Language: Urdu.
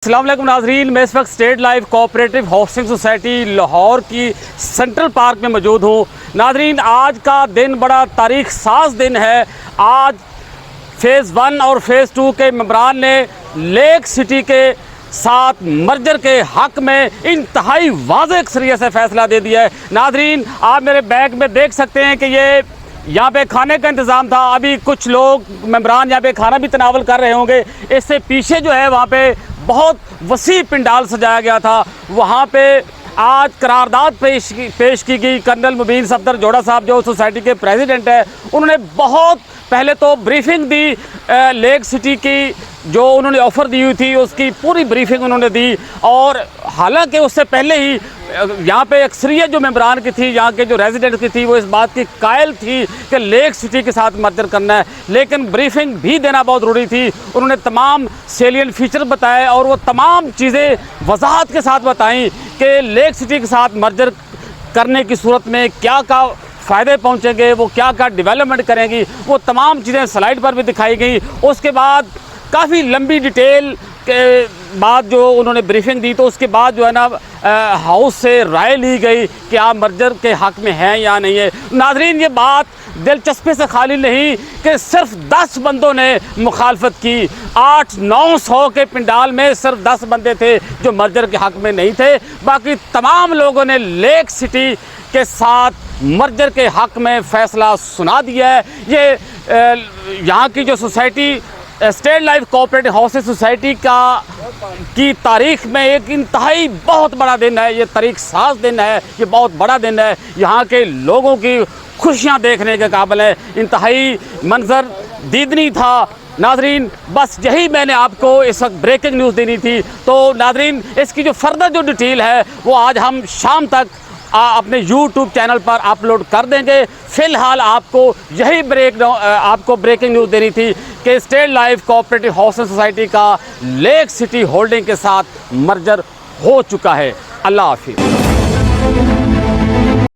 السلام علیکم ناظرین، میں اس وقت state life cooperative housing society Lahore کی سینٹرل پارک میں موجود ہوں۔ ناظرین، آج کا دن بڑا تاریخ ساز دن ہے۔ آج فیز 1 اور فیز 2 کے ممبران نے لیک سٹی کے ساتھ مرجر کے حق میں انتہائی واضح اکثریت سے فیصلہ دے دیا ہے۔ ناظرین، آپ میرے بیک میں دیکھ سکتے ہیں کہ یہ یہاں پہ کھانے کا انتظام تھا۔ ابھی کچھ لوگ ممبران یہاں پہ کھانا بھی تناول کر رہے ہوں گے۔ اس سے پیچھے جو ہے وہاں پہ بہت وسیع پنڈال سجایا گیا تھا۔ وہاں پہ آج قرارداد پیش کی گئی۔ کرنل مبین صفدر جوڑا صاحب جو سوسائٹی کے پریزیڈنٹ ہیں، انہوں نے بہت پہلے تو بریفنگ دی لیک سٹی کی، جو انہوں نے آفر دی ہوئی تھی اس کی پوری بریفنگ انہوں نے دی۔ اور حالانکہ اس سے پہلے ہی یہاں پہ اکثریت جو ممبران کی تھی، یہاں کے جو ریزیڈنٹ کی تھی، وہ اس بات کی قائل تھی کہ لیک سٹی کے ساتھ مرجر کرنا ہے، لیکن بریفنگ بھی دینا بہت ضروری تھی۔ انہوں نے تمام سیلین فیچر بتائے اور وہ تمام چیزیں وضاحت کے ساتھ بتائیں کہ لیک سٹی کے ساتھ مرجر کرنے کی صورت میں کیا فائدے پہنچیں گے، وہ کیا ڈیولپمنٹ کریں گی، وہ تمام چیزیں سلائیڈ پر بھی دکھائی گئی۔ اس کے بعد کافی لمبی ڈیٹیل کے بعد جو انہوں نے بریفنگ دی، تو اس کے بعد جو ہے نا ہاؤس سے رائے لی گئی کہ آپ مرجر کے حق میں ہیں یا نہیں ہے۔ ناظرین، یہ بات دلچسپی سے خالی نہیں کہ صرف 10 بندوں نے مخالفت کی۔ 800-900 کے پنڈال میں صرف 10 بندے تھے جو مرجر کے حق میں نہیں تھے، باقی تمام لوگوں نے لیک سٹی کے ساتھ مرجر کے حق میں فیصلہ سنا دیا ہے۔ یہ یہاں کی جو society state life cooperative housing society کی تاریخ میں ایک انتہائی بہت بڑا دن ہے۔ یہ تاریخ ساز دن ہے، یہ بہت بڑا دن ہے۔ یہاں کے لوگوں کی خوشیاں دیکھنے کے قابل ہے، انتہائی منظر دیدنی تھا۔ ناظرین، بس یہی میں نے آپ کو اس وقت بریکنگ نیوز دینی تھی۔ تو ناظرین، اس کی جو فردر جو ڈیٹیل ہے وہ آج ہم شام تک اپنے یوٹیوب چینل پر اپلوڈ کر دیں گے۔ فی الحال آپ کو یہی بریکنگ نیوز دینی تھی کہ state life cooperative housing society کا لیک سٹی ہولڈنگ کے ساتھ مرجر ہو چکا ہے۔ اللہ حافظ۔